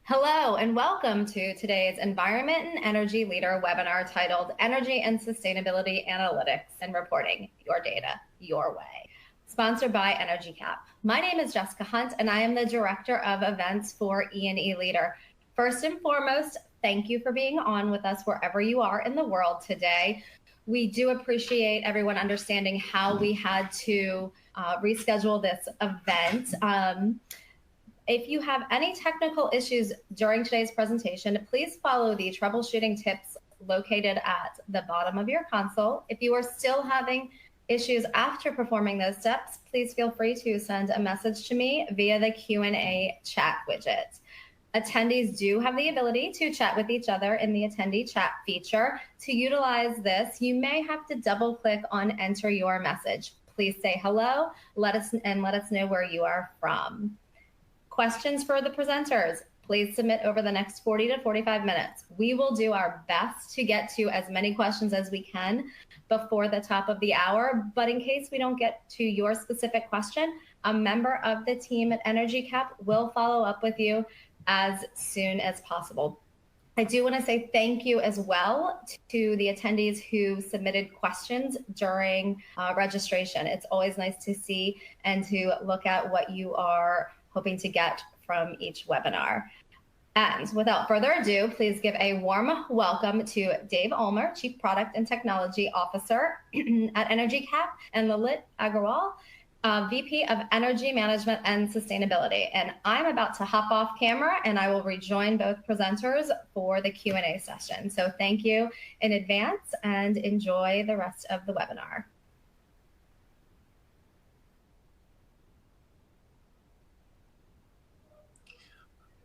Hello and welcome to today's Environment and Energy Leader webinar titled Energy and Sustainability Analytics and Reporting, Your Data, Your Way, sponsored by EnergyCAP. My name is Jessica Hunt and I am the Director of Events for E&E Leader. First and foremost, thank you for being on with us wherever you are in the world today. We do appreciate everyone understanding how we had to reschedule this event. If you have any technical issues during today's presentation, please follow the troubleshooting tips located at the bottom of your console. If you are still having issues after performing those steps, please feel free to send a message to me via the Q&A chat widget. Attendees do have the ability to chat with each other in the attendee chat feature. To utilize this, you may have to double click on enter your message. Please say hello, let us know where you are from. Questions for the presenters, please submit over the next 40 to 45 minutes. We will do our best to get to as many questions as we can before the top of the hour, but in case we don't get to your specific question, a member of the team at EnergyCAP will follow up with you as soon as possible. I do want to say thank you as well to the attendees who submitted questions during registration. It's always nice to see and to look at what you are hoping to get from each webinar. And without further ado, please give a warm welcome to Dave Ulmer, Chief Product and Technology Officer at EnergyCAP, and Lalit Agarwal, VP of Energy Management and Sustainability. And I'm about to hop off camera and I will rejoin both presenters for the Q&A session. So thank you in advance and enjoy the rest of the webinar.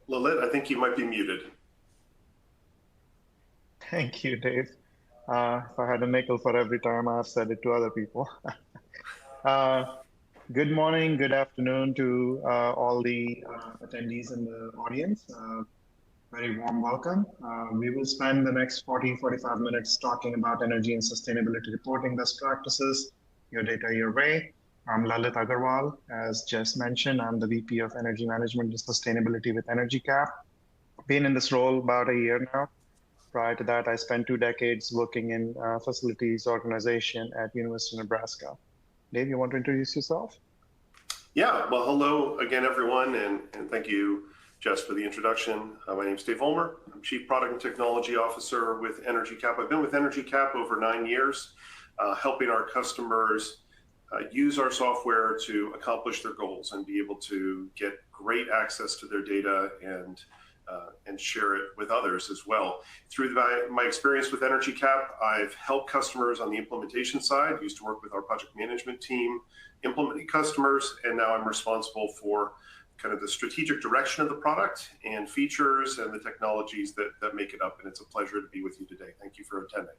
Lalit, I think you might be muted. Thank you, Dave. If I had a nickel for every time I've said it to other people. Good morning, good afternoon to all the attendees in the audience. Very warm welcome. We will spend the next 40-45 minutes talking about energy and sustainability reporting best practices, your data, your way. I'm Lalit Agarwal. As Jess mentioned, I'm the VP of Energy Management and Sustainability with EnergyCAP. Been in this role about a year now. Prior to that, I spent 2 decades working in facilities organization at University of Nebraska. Dave, you want to introduce yourself? Yeah, well, hello again, everyone, and thank you, Jess, for the introduction. My name is Dave Ulmer. I'm Chief Product and Technology Officer with EnergyCAP. I've been with EnergyCAP over 9 years, helping our customers use our software to accomplish their goals and be able to get great access to their data and share it with others as well. Through my experience with EnergyCAP, I've helped customers on the implementation side, used to work with our project management team, implementing customers, and now I'm responsible for kind of the strategic direction of the product and features and the technologies that make it up. And it's a pleasure to be with you today. Thank you for attending.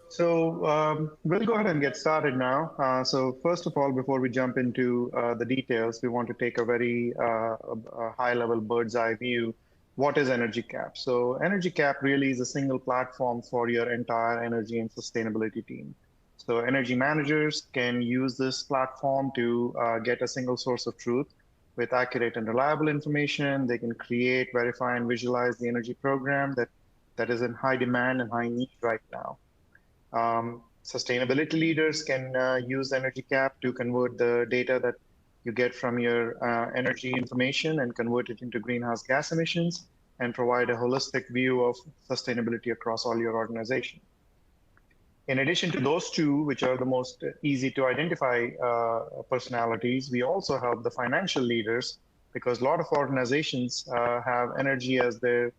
So we'll go ahead and get started now. So first of all, before we jump into the details, we want to take a very high-level bird's eye view. What is EnergyCAP? So EnergyCAP really is a single platform for your entire energy and sustainability team. So energy managers can use this platform to get a single source of truth with accurate and reliable information. They can create, verify, and visualize the energy program that is in high demand and high need right now. Sustainability leaders can use EnergyCAP to convert the data that you get from your energy information and convert it into greenhouse gas emissions and provide a holistic view of sustainability across all your organization. In addition to those two, which are the most easy to identify personalities, we also help the financial leaders because a lot of organizations have energy as their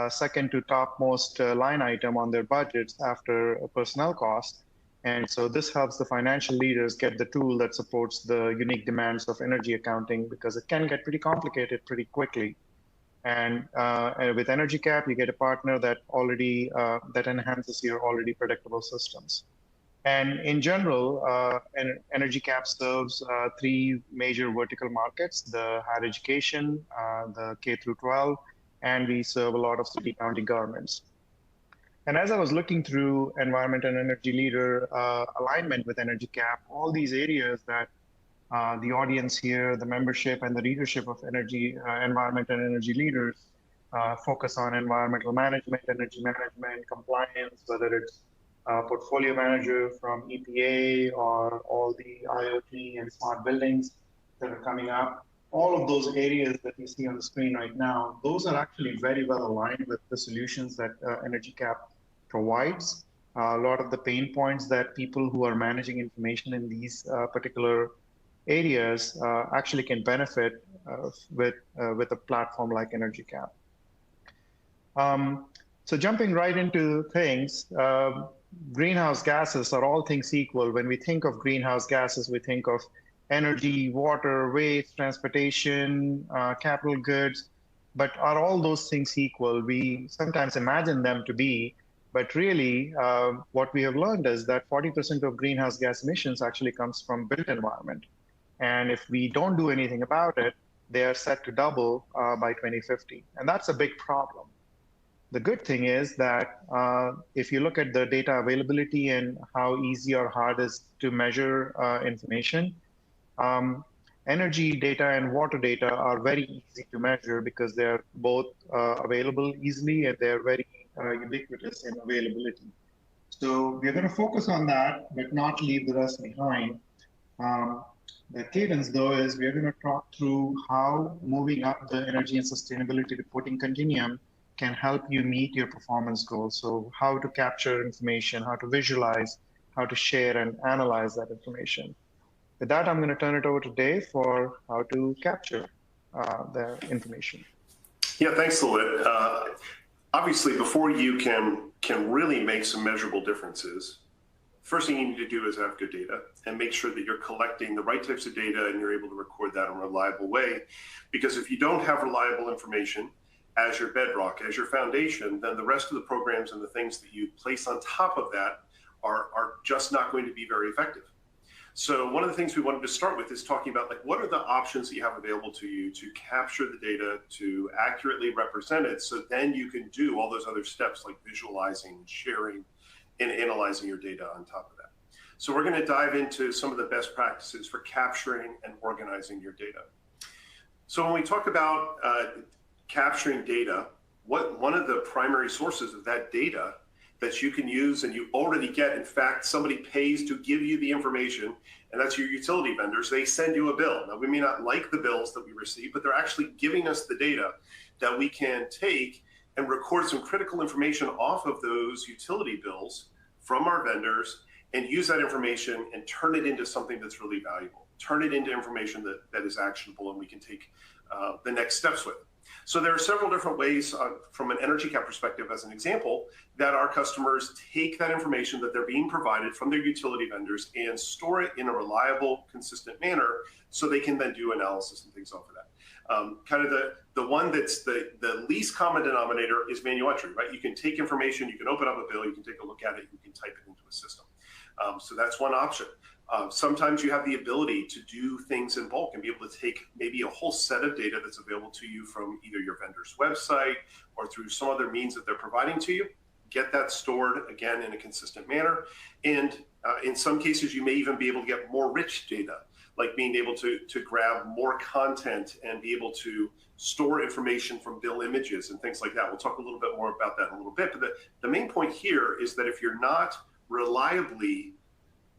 second to topmost line item on their budgets after personnel costs. And so this helps the financial leaders get the tool that supports the unique demands of energy accounting because it can get pretty complicated pretty quickly. And with EnergyCAP, you get a partner that already that enhances your already predictable systems. And in general, EnergyCAP serves 3 major vertical markets: the higher education, the K through 12, and we serve a lot of city county governments. And as I was looking through Environment and Energy Leader alignment with EnergyCAP, all these areas that the audience here, the membership and the readership of environment and energy leaders focus on environmental management, energy management, compliance, whether it's portfolio manager from EPA or all the IoT and smart buildings that are coming up. All of those areas that you see on the screen right now, those are actually very well aligned with the solutions that EnergyCAP provides. A lot of the pain points that people who are managing information in these particular areas actually can benefit with a platform like EnergyCAP. So jumping right into things, greenhouse gases are all things equal. When we think of greenhouse gases, we think of energy, water, waste, transportation, capital goods, but are all those things equal? We sometimes imagine them to be, but really what we have learned is that 40% of greenhouse gas emissions actually comes from built environment. And if we don't do anything about it, they are set to double by 2050. And that's a big problem. The good thing is that if you look at the data availability and how easy or hard it is to measure information, energy data and water data are very easy to measure because they're both available easily and they're very ubiquitous in availability. So we're going to focus on that, but not leave the rest behind. The cadence, though, is we're going to talk through how moving up the energy and sustainability reporting continuum can help you meet your performance goals. So how to capture information, how to visualize, how to share and analyze that information. With that, I'm going to turn it over to Dave for how to capture the information. Yeah, thanks, Lalit. Obviously, before you can really make some measurable differences, first thing you need to do is have good data and make sure that you're collecting the right types of data and you're able to record that in a reliable way. Because if you don't have reliable information as your bedrock, as your foundation, then the rest of the programs and the things that you place on top of that are just not going to be very effective. So one of the things we wanted to start with is talking about, like, what are the options that you have available to you to capture the data, to accurately represent it, so then you can do all those other steps like visualizing, sharing, and analyzing your data on top of that. So we're going to dive into some of the best practices for capturing and organizing your data. So when we talk about capturing data, one of the primary sources of that data that you can use and you already get, in fact, somebody pays to give you the information, and that's your utility vendors. They send you a bill. Now, we may not like the bills that we receive, but they're actually giving us the data that we can take and record some critical information off of those utility bills from our vendors and use that information and turn it into something that's really valuable, turn it into information that is actionable and we can take the next steps with. So there are several different ways from an EnergyCAP perspective, as an example, that our customers take that information that they're being provided from their utility vendors and store it in a reliable, consistent manner so they can then do analysis and things off of that. Kind of the one that's the least common denominator is manual entry, right? You can take information, you can open up a bill, you can take a look at it, you can type it into a system. So that's one option. Sometimes you have the ability to do things in bulk and be able to take maybe a whole set of data that's available to you from either your vendor's website or through some other means that they're providing to you. Get that stored, again, in a consistent manner. And in some cases, you may even be able to get more rich data, like being able to grab more content and be able to store information from bill images and things like that. We'll talk a little bit more about that in a little bit. But the main point here is that if you're not reliably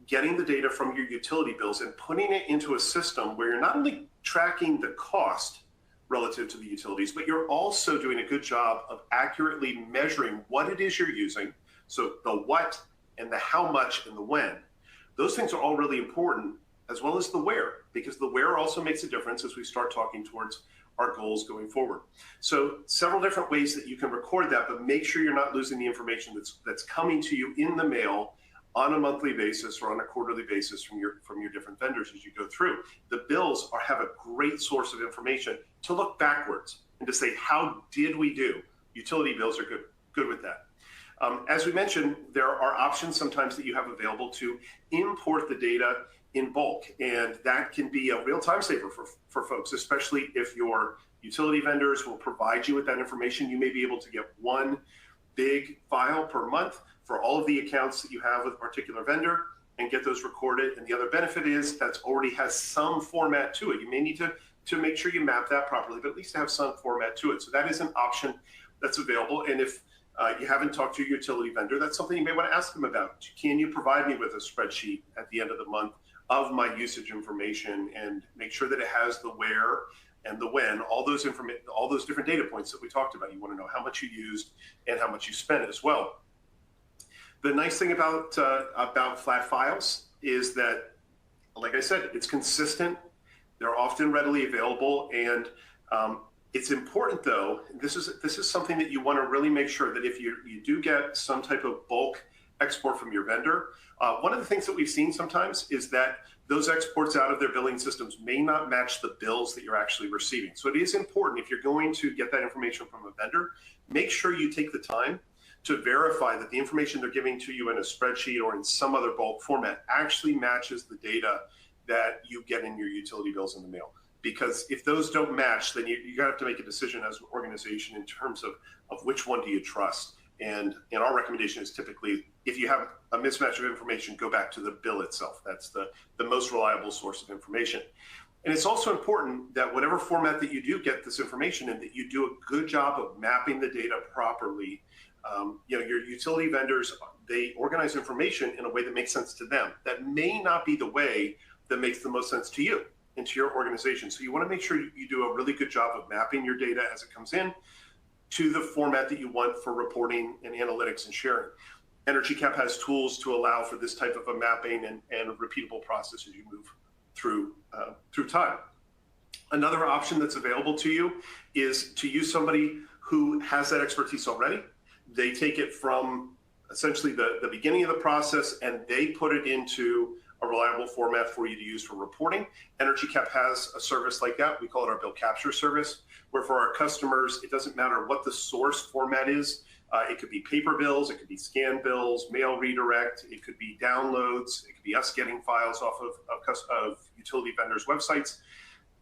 getting the data from your utility bills and putting it into a system where you're not only tracking the cost relative to the utilities, but you're also doing a good job of accurately measuring what it is you're using. So the what and the how much and the when. Those things are all really important, as well as the where, because the where also makes a difference as we start talking towards our goals going forward. So several different ways that you can record that, but make sure you're not losing the information that's coming to you in the mail on a monthly basis or on a quarterly basis from your different vendors as you go through. The bills have a great source of information to look backwards and to say, how did we do? Utility bills are good with that. As we mentioned, there are options sometimes that you have available to import the data in bulk, and that can be a real time saver for folks, especially if your utility vendors will provide you with that information. You may be able to get one big file per month for all of the accounts that you have with a particular vendor, and get those recorded. And the other benefit is that already has some format to it. You may need to make sure you map that properly, but at least have some format to it. So that is an option that's available. And if you haven't talked to your utility vendor, that's something you may want to ask them about. Can you provide me with a spreadsheet at the end of the month of my usage information, and make sure that it has the where and the when, all those different data points that we talked about. You want to know how much you used and how much you spent as well. The nice thing about flat files is that, like I said, it's consistent. They're often readily available, and it's important though. This is something that you want to really make sure that if you do get some type of bulk export from your vendor, one of the things that we've seen sometimes is that those exports out of their billing systems may not match the bills that you're actually receiving. So it is important, if you're going to get that information from a vendor, make sure you take the time to verify that the information they're giving to you in a spreadsheet or in some other bulk format actually matches the data that you get in your utility bills in the mail. Because if those don't match, then you're gonna have to make a decision as an organization in terms of which one do you trust. And our recommendation is typically, if you have a mismatch of information, go back to the bill itself. That's the most reliable source of information. And it's also important that whatever format that you do get this information in, that you do a good job of mapping the data properly. Your utility vendors, they organize information in a way that makes sense to them. That may not be the way that makes the most sense to you and to your organization. So you want to make sure you do a really good job of mapping your data as it comes in to the format that you want for reporting and analytics and sharing. EnergyCAP has tools to allow for this type of a mapping and a repeatable process as you move through time. Another option that's available to you is to use somebody who has that expertise already. They take it from essentially the beginning of the process, and they put it into a reliable format for you to use for reporting. EnergyCAP has a service like that. We call it our bill capture service, where for our customers, it doesn't matter what the source format is. It could be paper bills, it could be scanned bills, mail redirect, it could be downloads, it could be us getting files off of utility vendors' websites.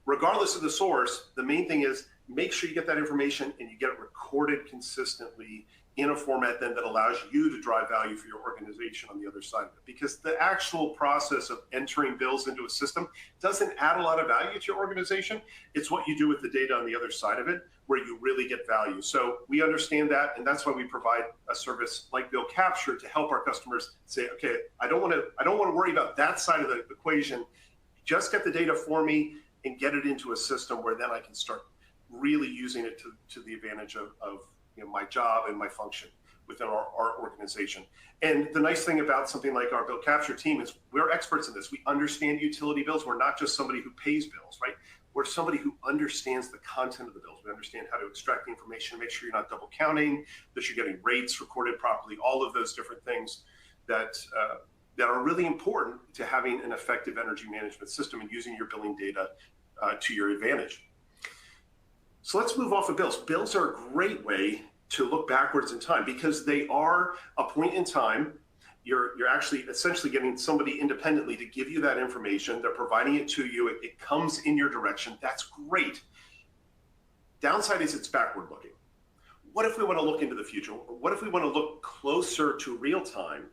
Regardless of the source, the main thing is make sure you get that information and you get it recorded consistently in a format then that allows you to drive value for your organization on the other side of it. Because the actual process of entering bills into a system doesn't add a lot of value to your organization. It's what you do with the data on the other side of it where you really get value. So we understand that, and that's why we provide a service like bill capture to help our customers say, okay, I don't want to worry about that side of the equation. Just get the data for me and get it into a system where then I can start really using it to the advantage of my job and my function within our organization. And the nice thing about something like our bill capture team is we're experts in this. We understand utility bills. We're not just somebody who pays bills, right? We're somebody who understands the content of the bills. We understand how to extract the information, make sure you're not double counting, that you're getting rates recorded properly, all of those different things that are really important to having an effective energy management system and using your billing data to your advantage. So let's move off of bills. Bills are a great way to look backwards in time because they are a point in time. You're actually essentially getting somebody independently to give you that information. They're providing it to you. It comes in your direction. That's great. Downside is it's backward looking. What if we want to look into the future? What if we want to look closer to real time?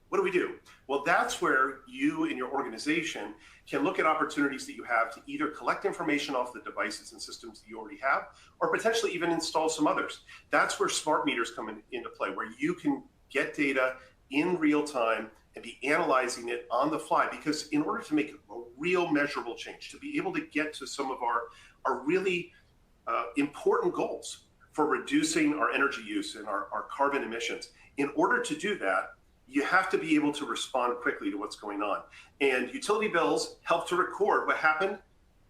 What do we do? Well, that's where you and your organization can look at opportunities that you have to either collect information off the devices and systems that you already have, or potentially even install some others. That's where smart meters come into play, where you can get data in real time and be analyzing it on the fly. Because in order to make a real measurable change, to be able to get to some of our really important goals for reducing our energy use and our carbon emissions, in order to do that, you have to be able to respond quickly to what's going on. And utility bills help to record what happened.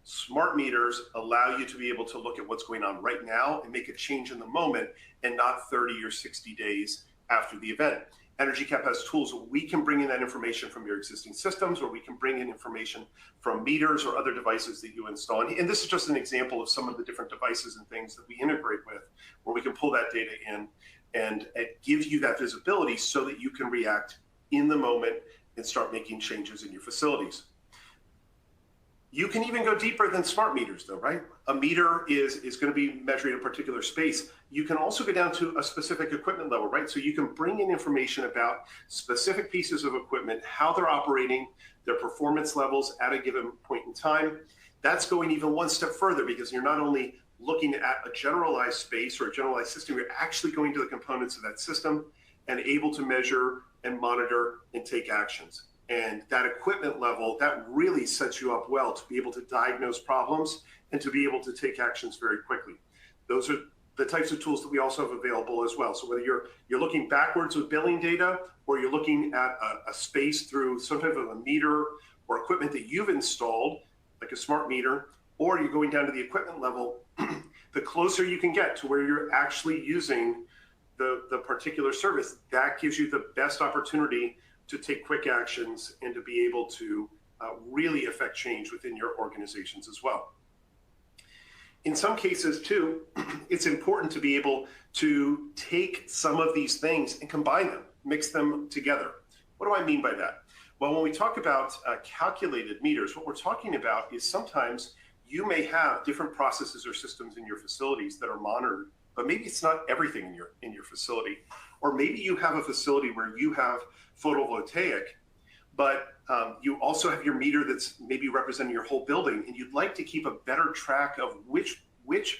Smart meters allow you to be able to look at what's going on right now and make a change in the moment and not 30 or 60 days after the event. EnergyCAP has tools where we can bring in that information from your existing systems, or we can bring in information from meters or other devices that you install. And this is just an example of some of the different devices and things that we integrate with, where we can pull that data in and it gives you that visibility so that you can react in the moment and start making changes in your facilities. You can even go deeper than smart meters though, right? A meter is going to be measuring a particular space. You can also go down to a specific equipment level, right? So you can bring in information about specific pieces of equipment, how they're operating, their performance levels at a given point in time. That's going even one step further because you're not only looking at a generalized space or a generalized system, you're actually going to the components of that system and able to measure and monitor and take actions. And that equipment level, that really sets you up well to be able to diagnose problems and to be able to take actions very quickly. Those are the types of tools that we also have available as well. So whether you're looking backwards with billing data or you're looking at a space through some type of a meter or equipment that you've installed, like a smart meter, or you're going down to the equipment level, the closer you can get to where you're actually using the particular service, that gives you the best opportunity to take quick actions and to be able to really affect change within your organizations as well. In some cases too, it's important to be able to take some of these things and combine them, mix them together. What do I mean by that? Well, when we talk about calculated meters, what we're talking about is sometimes you may have different processes or systems in your facilities that are monitored, but maybe it's not everything in your facility. Or maybe you have a facility where you have photovoltaic, but you also have your meter that's maybe representing your whole building, and you'd like to keep a better track of which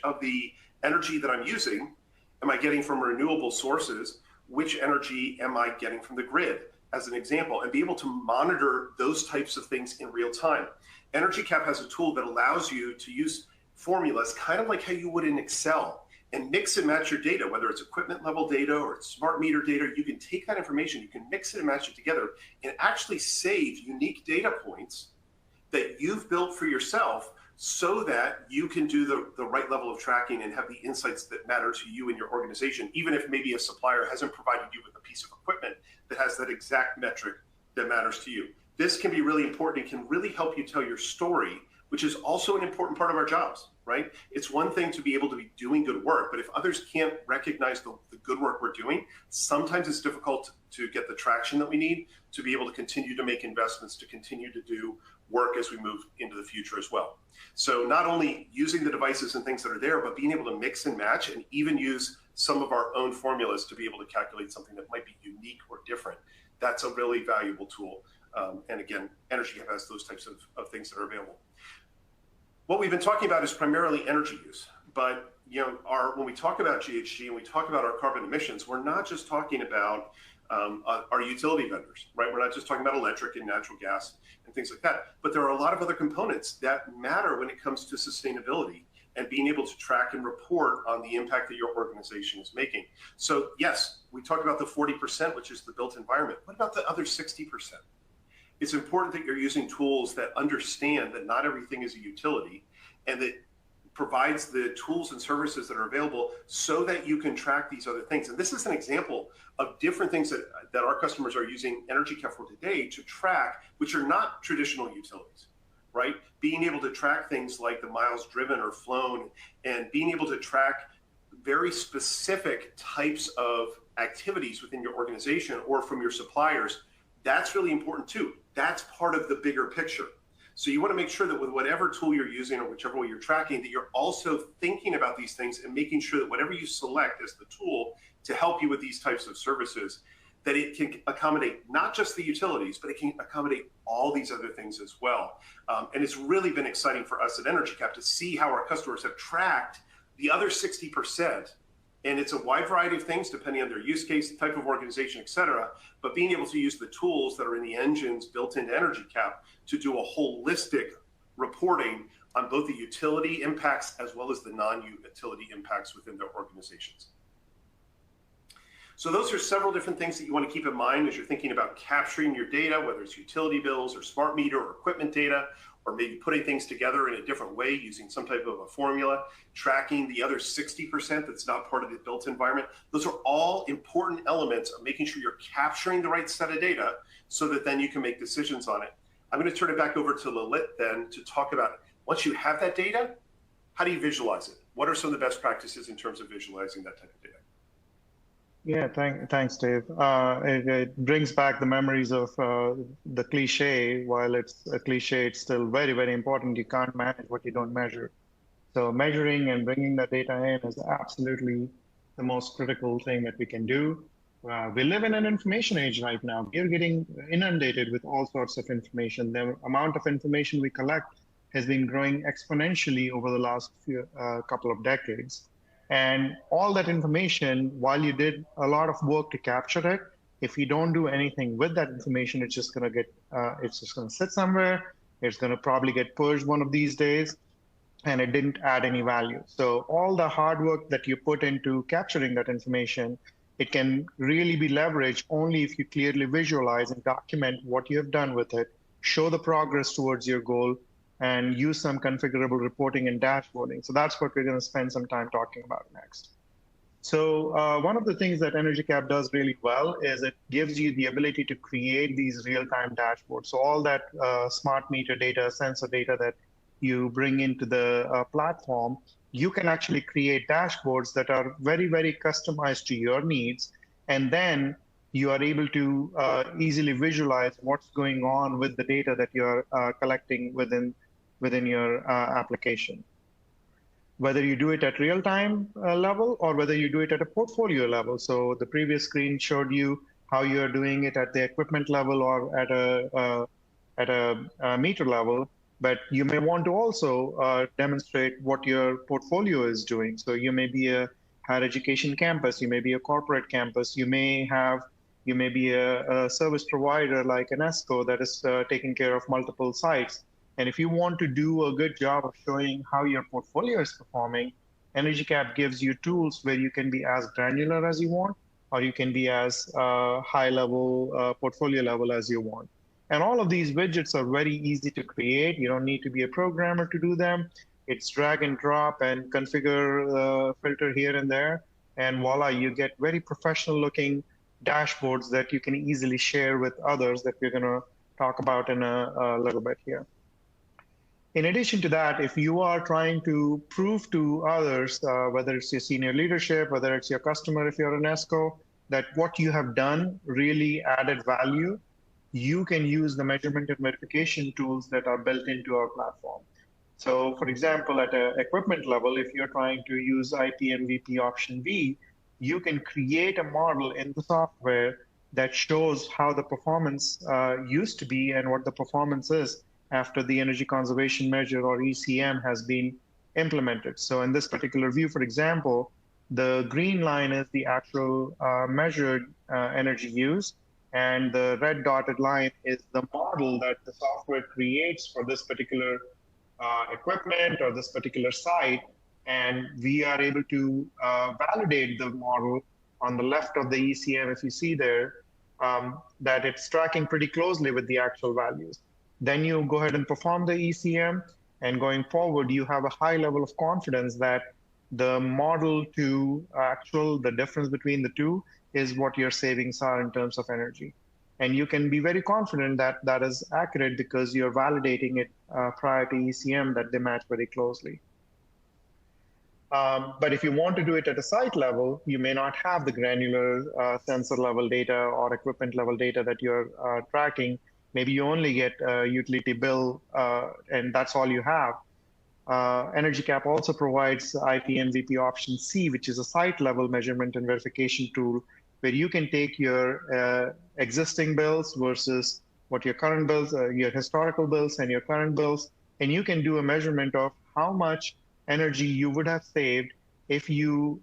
of the energy that I'm using am I getting from renewable sources, which energy am I getting from the grid, as an example, and be able to monitor those types of things in real time. EnergyCAP has a tool that allows you to use formulas kind of like how you would in Excel and mix and match your data, whether it's equipment level data or it's smart meter data. You can take that information, you can mix it and match it together and actually save unique data points that you've built for yourself so that you can do the right level of tracking and have the insights that matter to you and your organization, even if maybe a supplier hasn't provided you with a piece of equipment that has that exact metric that matters to you. This can be really important. It can really help you tell your story, which is also an important part of our jobs, right? It's one thing to be able to be doing good work, but if others can't recognize the good work we're doing, sometimes it's difficult to get the traction that we need to be able to continue to make investments, to continue to do work as we move into the future as well. So not only using the devices and things that are there, but being able to mix and match and even use some of our own formulas to be able to calculate something that might be unique or different. That's a really valuable tool. And again, EnergyCAP has those types of things that are available. What we've been talking about is primarily energy use, but when we talk about GHG and we talk about our carbon emissions, we're not just talking about our utility vendors, right? We're not just talking about electric and natural gas and things like that, but there are a lot of other components that matter when it comes to sustainability and being able to track and report on the impact that your organization is making. So yes, we talk about the 40%, which is the built environment. What about the other 60%? It's important that you're using tools that understand that not everything is a utility and that provides the tools and services that are available so that you can track these other things. And this is an example of different things that our customers are using EnergyCAP for today to track, which are not traditional utilities, right? Being able to track things like the miles driven or flown and being able to track very specific types of activities within your organization or from your suppliers. That's really important too. That's part of the bigger picture. So you want to make sure that with whatever tool you're using or whichever way you're tracking, that you're also thinking about these things and making sure that whatever you select as the tool to help you with these types of services, that it can accommodate not just the utilities, but it can accommodate all these other things as well. And it's really been exciting for us at EnergyCAP to see how our customers have tracked the other 60%. And it's a wide variety of things depending on their use case, type of organization, et cetera. But being able to use the tools that are in the engines built into EnergyCAP to do a holistic reporting on both the utility impacts as well as the non-utility impacts within their organizations. So those are several different things that you want to keep in mind as you're thinking about capturing your data, whether it's utility bills or smart meter or equipment data, or maybe putting things together in a different way using some type of a formula, tracking the other 60% that's not part of the built environment. Those are all important elements of making sure you're capturing the right set of data so that then you can make decisions on it. I'm going to turn it back over to Lalit then to talk about, once you have that data, how do you visualize it? What are some of the best practices in terms of visualizing that type of data? Yeah, thanks, Dave. It brings back the memories of the cliche. While it's a cliche, it's still very, very important. You can't manage what you don't measure. So measuring and bringing the data in is absolutely the most critical thing that we can do. We live in an information age right now. We're getting inundated with all sorts of information. The amount of information we collect has been growing exponentially over the last couple of decades. And all that information, while you did a lot of work to capture it, if you don't do anything with that information, it's just going to it's just going to sit somewhere. It's going to probably get purged one of these days, and it didn't add any value. So all the hard work that you put into capturing that information, it can really be leveraged only if you clearly visualize and document what you have done with it, show the progress towards your goal, and use some configurable reporting and dashboarding. So that's what we're going to spend some time talking about next. So one of the things that EnergyCAP does really well is it gives you the ability to create these real-time dashboards. So all that smart meter data, sensor data that you bring into the platform, you can actually create dashboards that are very, very customized to your needs. And then you are able to easily visualize what's going on with the data that you're collecting within your application. Whether you do it at real-time level or whether you do it at a portfolio level. So the previous screen showed you how you're doing it at the equipment level or at a meter level, but you may want to also demonstrate what your portfolio is doing. So you may be a higher education campus, you may be a corporate campus, you may be a service provider like an ESCO that is taking care of multiple sites. And if you want to do a good job of showing how your portfolio is performing, EnergyCAP gives you tools where you can be as granular as you want, or you can be as high level, portfolio level as you want. And all of these widgets are very easy to create. You don't need to be a programmer to do them. It's drag and drop and configure filter here and there. And voila, you get very professional looking dashboards that you can easily share with others that we're going to talk about in a little bit here. In addition to that, if you are trying to prove to others, whether it's your senior leadership, whether it's your customer, if you're an ESCO, that what you have done really added value, you can use the measurement and verification tools that are built into our platform. So for example, at an equipment level, if you're trying to use IPMVP option B, you can create a model in the software that shows how the performance used to be and what the performance is after the energy conservation measure or ECM has been implemented. So in this particular view, for example, the green line is the actual measured energy use, and the red dotted line is the model that the software creates for this particular equipment or this particular site. And we are able to validate the model on the left of the ECM, if you see there, that it's tracking pretty closely with the actual values. Then you go ahead and perform the ECM, and going forward, you have a high level of confidence that the model to actual, the difference between the two is what your savings are in terms of energy. And you can be very confident that that is accurate because you're validating it prior to ECM that they match very closely. But if you want to do it at a site level, you may not have the granular sensor level data or equipment level data that you're tracking. Maybe you only get a utility bill, and that's all you have. EnergyCAP also provides IPMVP option C, which is a site-level measurement and verification tool, where you can take your existing bills versus what your current bills, your historical bills and your current bills, and you can do a measurement of how much energy you would have saved if you,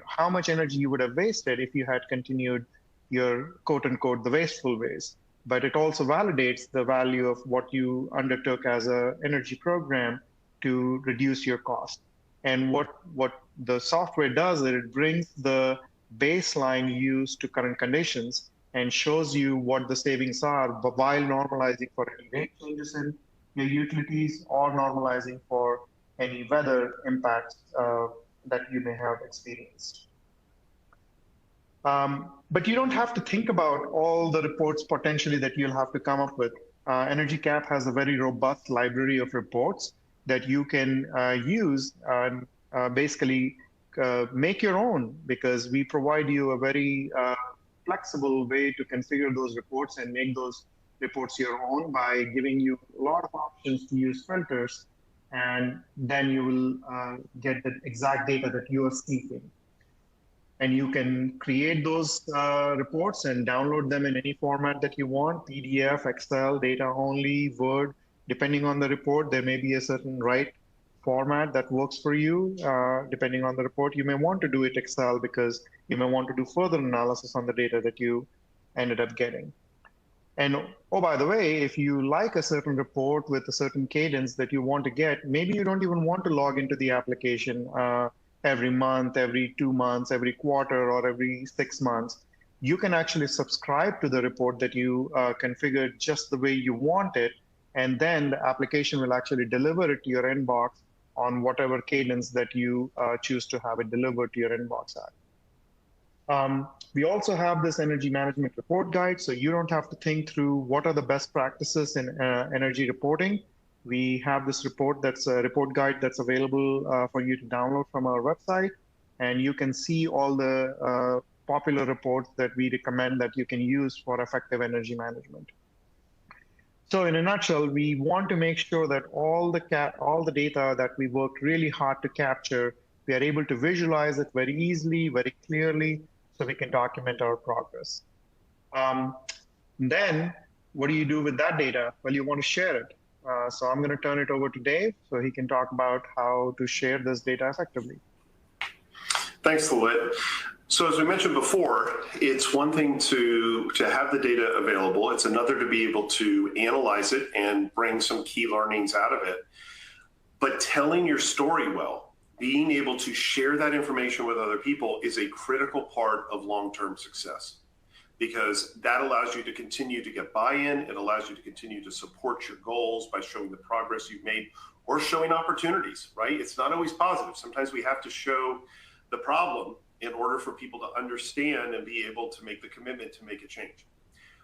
how much energy you would have wasted if you had continued your quote-unquote the wasteful ways. But it also validates the value of what you undertook as an energy program to reduce your cost. And what the software does is it brings the baseline use to current conditions and shows you what the savings are, but while normalizing for any rate changes in your utilities or normalizing for any weather impacts that you may have experienced. But you don't have to think about all the reports potentially that you'll have to come up with. EnergyCAP has a very robust library of reports that you can use and basically make your own, because we provide you a very flexible way to configure those reports and make those reports your own by giving you a lot of options to use filters, and then you will get the exact data that you are seeking. And you can create those reports and download them in any format that you want: PDF, Excel, data only, Word. Depending on the report, there may be a certain format that works for you. Depending on the report, you may want to do it Excel because you may want to do further analysis on the data that you ended up getting. And oh, by the way, if you like a certain report with a certain cadence that you want to get, maybe you don't even want to log into the application every month, every 2 months, every quarter, or every 6 months. You can actually subscribe to the report that you configured just the way you want it, and then the application will actually deliver it to your inbox on whatever cadence that you choose to have it delivered to your inbox at. We also have this energy management report guide, so you don't have to think through what are the best practices in energy reporting. We have this report that's a report guide that's available for you to download from our website, and you can see all the popular reports that we recommend that you can use for effective energy management. So in a nutshell, we want to make sure that all the data that we worked really hard to capture, we are able to visualize it very easily, very clearly, so we can document our progress. Then what do you do with that data? Well, you want to share it. So I'm going to turn it over to Dave so he can talk about how to share this data effectively. Thanks, Lalit. So as we mentioned before, it's one thing to have the data available. It's another to be able to analyze it and bring some key learnings out of it. But telling your story well, being able to share that information with other people is a critical part of long-term success, because that allows you to continue to get buy-in. It allows you to continue to support your goals by showing the progress you've made or showing opportunities, right? It's not always positive. Sometimes we have to show the problem in order for people to understand and be able to make the commitment to make a change.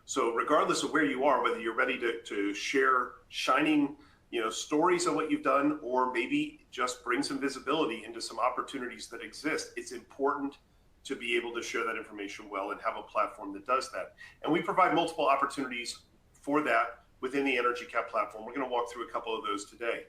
So regardless of where you are, whether you're ready to share shining stories of what you've done, or maybe just bring some visibility into some opportunities that exist, it's important to be able to share that information well and have a platform that does that. And we provide multiple opportunities for that within the EnergyCAP platform. We're going to walk through a couple of those today.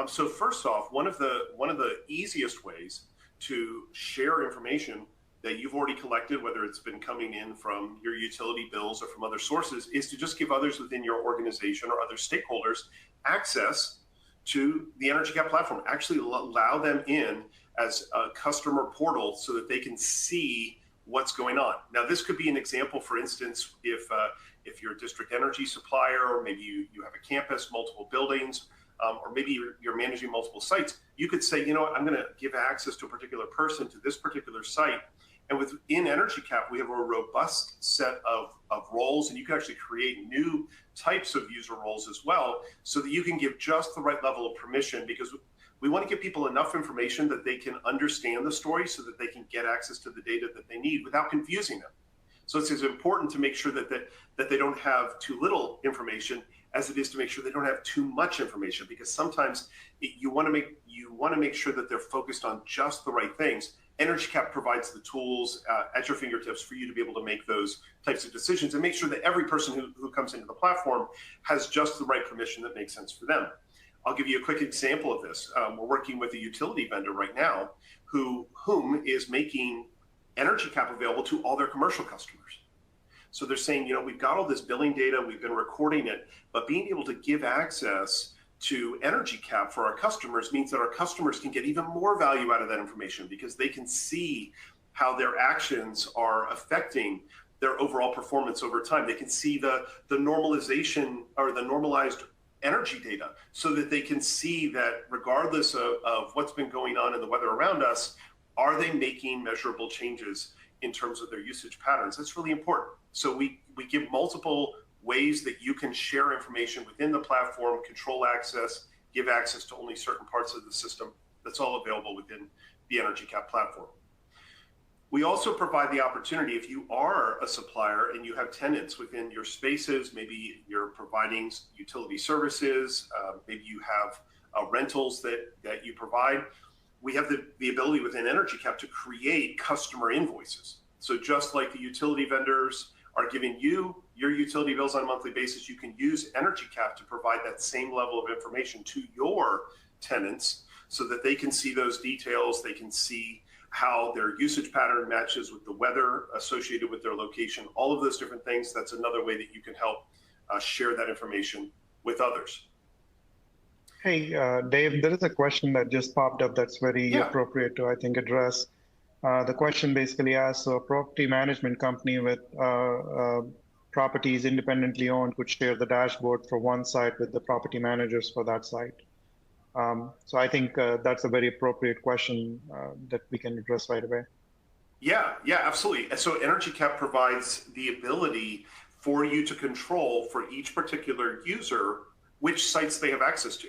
So first off, one of the easiest ways to share information that you've already collected, whether it's been coming in from your utility bills or from other sources, is to just give others within your organization or other stakeholders access to the EnergyCAP platform. Actually allow them in as a customer portal so that they can see what's going on. Now, this could be an example, for instance, if you're a district energy supplier, or maybe you have a campus, multiple buildings, or maybe you're managing multiple sites. You could say, I'm going to give access to a particular person to this particular site. And within EnergyCAP, we have a robust set of roles, and you can actually create new types of user roles as well, so that you can give just the right level of permission, because we want to give people enough information that they can understand the story so that they can get access to the data that they need without confusing them. So it's as important to make sure that they don't have too little information as it is to make sure they don't have too much information, because sometimes you want to make sure that they're focused on just the right things. EnergyCAP provides the tools at your fingertips for you to be able to make those types of decisions and make sure that every person who comes into the platform has just the right permission that makes sense for them. I'll give you a quick example of this. We're working with a utility vendor right now whom is making EnergyCAP available to all their commercial customers. So they're saying, we've got all this billing data, we've been recording it, but being able to give access to EnergyCAP for our customers means that our customers can get even more value out of that information, because they can see how their actions are affecting their overall performance over time. They can see the normalization or the normalized energy data, so that they can see that regardless of what's been going on in the weather around us, are they making measurable changes in terms of their usage patterns? That's really important. So we give multiple ways that you can share information within the platform, control access, give access to only certain parts of the system. That's all available within the EnergyCAP platform. We also provide the opportunity, if you are a supplier and you have tenants within your spaces, maybe you're providing utility services, maybe you have rentals that you provide, we have the ability within EnergyCAP to create customer invoices. So just like the utility vendors are giving you your utility bills on a monthly basis, you can use EnergyCAP to provide that same level of information to your tenants so that they can see those details, they can see how their usage pattern matches with the weather associated with their location, all of those different things. That's another way that you can help share that information with others. Hey, Dave, there is a question that just popped up that's very appropriate to, I think, address. The question basically asks, so a property management company with properties independently owned could share the dashboard for one site with the property managers for that site. So I think that's a very appropriate question that we can address right away. Yeah, absolutely. And so EnergyCAP provides the ability for you to control for each particular user which sites they have access to.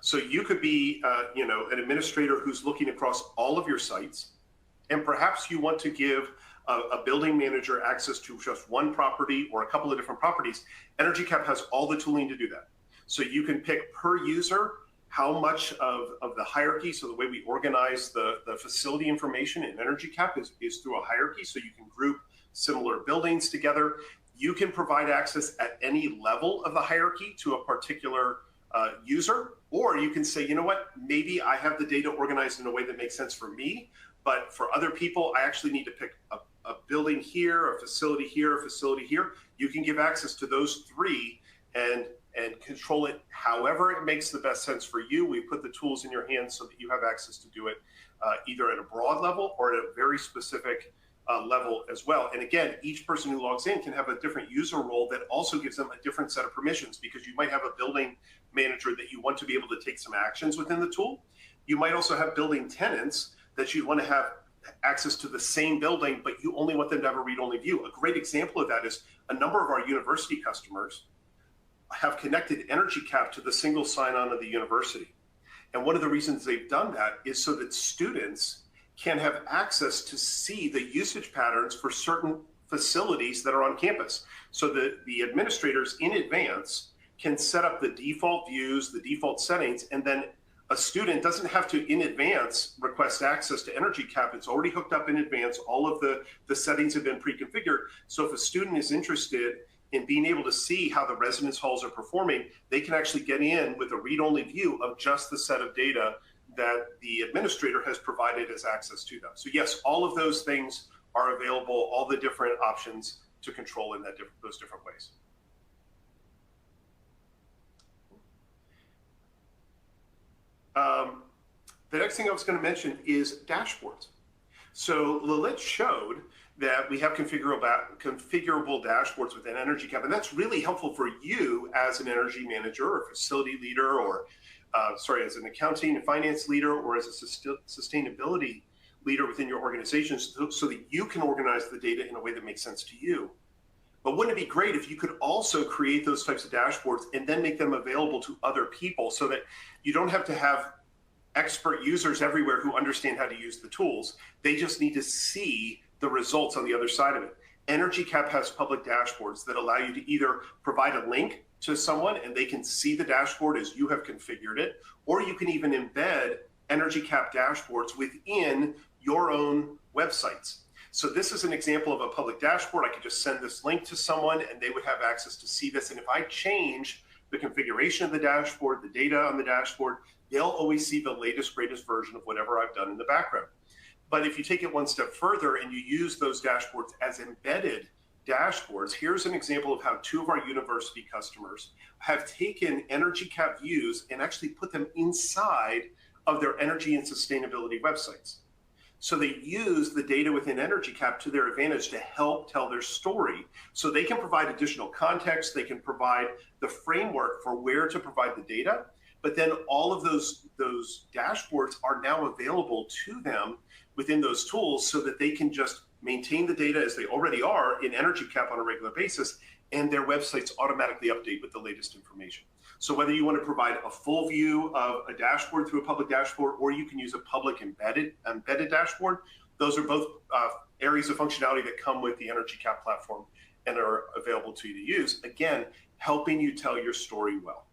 So you could be, an administrator who's looking across all of your sites, and perhaps you want to give a building manager access to just one property or a couple of different properties. EnergyCAP has all the tooling to do that. So you can pick per user how much of the hierarchy, so the way we organize the facility information in EnergyCAP is through a hierarchy, so you can group similar buildings together. You can provide access at any level of the hierarchy to a particular user, or you can say, you know what, maybe I have the data organized in a way that makes sense for me, but for other people, I actually need to pick a building here, a facility here, a facility here. You can give access to those three and control it however it makes the best sense for you. We put the tools in your hands so that you have access to do it either at a broad level or at a very specific level as well. And again, each person who logs in can have a different user role that also gives them a different set of permissions, because you might have a building manager that you want to be able to take some actions within the tool. You might also have building tenants that you want to have access to the same building, but you only want them to have a read-only view. A great example of that is a number of our university customers have connected EnergyCAP to the single sign-on of the university. And one of the reasons they've done that is so that students can have access to see the usage patterns for certain facilities that are on campus. So the administrators in advance can set up the default views, the default settings, and then a student doesn't have to, in advance, request access to EnergyCAP. It's already hooked up in advance. All of the settings have been pre-configured. So if a student is interested in being able to see how the residence halls are performing, they can actually get in with a read-only view of just the set of data that the administrator has provided as access to them. So yes, all of those things are available, all the different options to control in those different ways. The next thing I was going to mention is dashboards. So Lalit showed that we have configurable dashboards within EnergyCAP, and that's really helpful for you as an energy manager or facility leader, or as an accounting and finance leader, or as a sustainability leader within your organization, so that you can organize the data in a way that makes sense to you. But wouldn't it be great if you could also create those types of dashboards and then make them available to other people, so that you don't have to have expert users everywhere who understand how to use the tools? They just need to see the results on the other side of it. EnergyCAP has public dashboards that allow you to either provide a link to someone and they can see the dashboard as you have configured it, or you can even embed EnergyCAP dashboards within your own websites. So this is an example of a public dashboard. I could just send this link to someone and they would have access to see this. And if I change the configuration of the dashboard, the data on the dashboard, they'll always see the latest, greatest version of whatever I've done in the background. But if you take it one step further and you use those dashboards as embedded dashboards, here's an example of how two of our university customers have taken EnergyCAP views and actually put them inside of their energy and sustainability websites. So they use the data within EnergyCAP to their advantage to help tell their story. So they can provide additional context, they can provide the framework for where to provide the data, but then all of those dashboards are now available to them within those tools, so that they can just maintain the data as they already are in EnergyCAP on a regular basis, and their websites automatically update with the latest information. So whether you want to provide a full view of a dashboard through a public dashboard, or you can use a public embedded dashboard, those are both areas of functionality that come with the EnergyCAP platform and are available to you to use. Again, helping you tell your story well.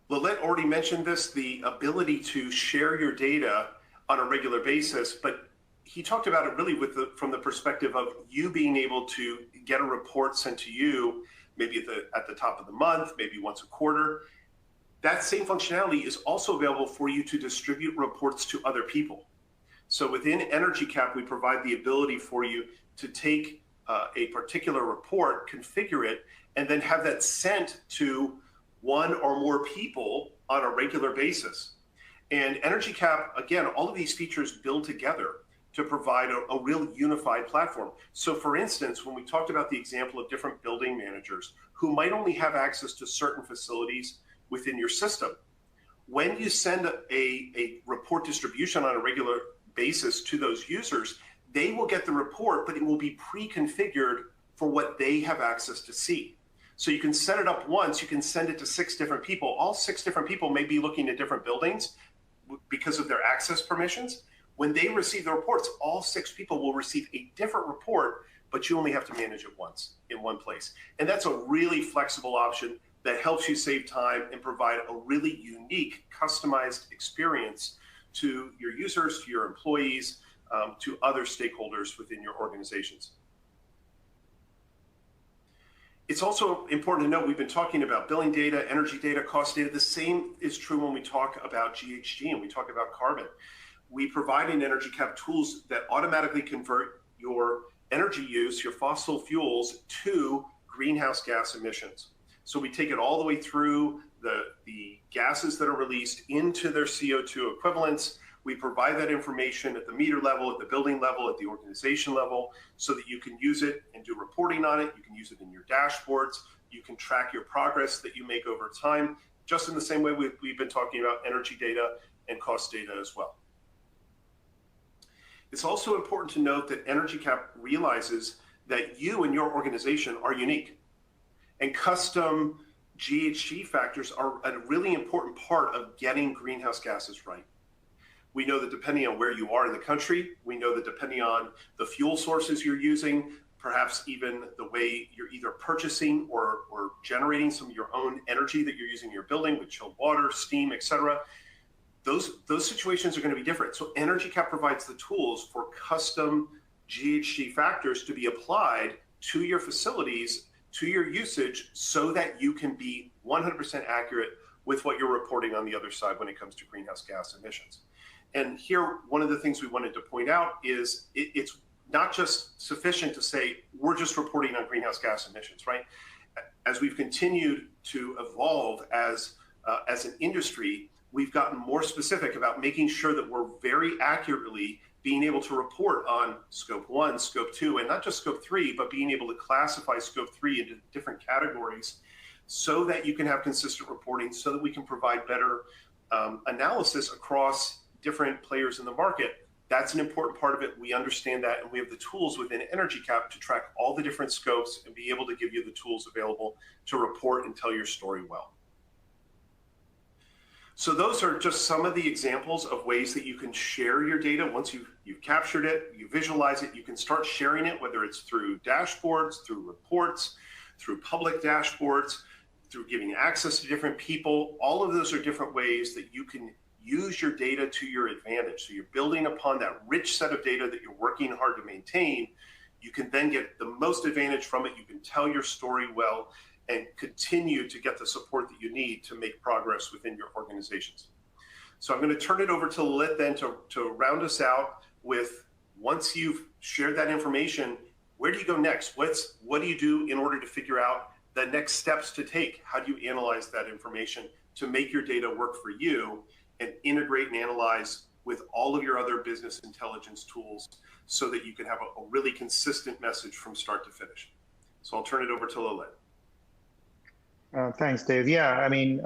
Lalit already mentioned this, the ability to share your data on a regular basis, but he talked about it really from the perspective of you being able to get a report sent to you, maybe at the top of the month, maybe once a quarter. That same functionality is also available for you to distribute reports to other people. So within EnergyCAP, we provide the ability for you to take a particular report, configure it, and then have that sent to one or more people on a regular basis. And EnergyCAP, again, all of these features build together to provide a real unified platform. So for instance, when we talked about the example of different building managers who might only have access to certain facilities within your system, when you send a report distribution on a regular basis to those users, they will get the report, but it will be pre-configured for what they have access to see. So you can set it up once, you can send it to 6 different people. All 6 different people may be looking at different buildings because of their access permissions. When they receive the reports, all 6 people will receive a different report, but you only have to manage it once in one place. And that's a really flexible option that helps you save time and provide a really unique, customized experience to your users, to your employees, to other stakeholders within your organizations. It's also important to note, we've been talking about billing data, energy data, cost data. The same is true when we talk about GHG and we talk about carbon. We provide in EnergyCAP tools that automatically convert your energy use, your fossil fuels, to greenhouse gas emissions. So we take it all the way through the gases that are released into their CO2 equivalents. We provide that information at the meter level, at the building level, at the organization level, so that you can use it and do reporting on it. You can use it in your dashboards. You can track your progress that you make over time, just in the same way we've been talking about energy data and cost data as well. It's also important to note that EnergyCAP realizes that you and your organization are unique, and custom GHC factors are a really important part of getting greenhouse gases right. We know that depending on where you are in the country, we know that depending on the fuel sources you're using, perhaps even the way you're either purchasing or generating some of your own energy that you're using in your building with chilled water, steam, etc., those situations are going to be different. So EnergyCAP provides the tools for custom GHG factors to be applied to your facilities, to your usage, so that you can be 100% accurate with what you're reporting on the other side when it comes to greenhouse gas emissions. And here, one of the things we wanted to point out is it's not just sufficient to say, we're just reporting on greenhouse gas emissions, right? As we've continued to evolve as an industry, we've gotten more specific about making sure that we're very accurately being able to report on scope 1, scope 2, and not just scope 3, but being able to classify scope 3 into different categories so that you can have consistent reporting, so that we can provide better analysis across different players in the market. That's an important part of it. We understand that, and we have the tools within EnergyCAP to track all the different scopes and be able to give you the tools available to report and tell your story well. So those are just some of the examples of ways that you can share your data. Once you've captured it, you visualize it, you can start sharing it, whether it's through dashboards, through reports, through public dashboards, through giving access to different people. All of those are different ways that you can use your data to your advantage. So you're building upon that rich set of data that you're working hard to maintain. You can then get the most advantage from it. You can tell your story well and continue to get the support that you need to make progress within your organizations. So I'm going to turn it over to Lalit then to round us out with, once you've shared that information, where do you go next? What do you do in order to figure out the next steps to take? How do you analyze that information to make your data work for you and integrate and analyze with all of your other business intelligence tools so that you can have a really consistent message from start to finish? So I'll turn it over to Lalit. Thanks, Dave. Yeah, I mean,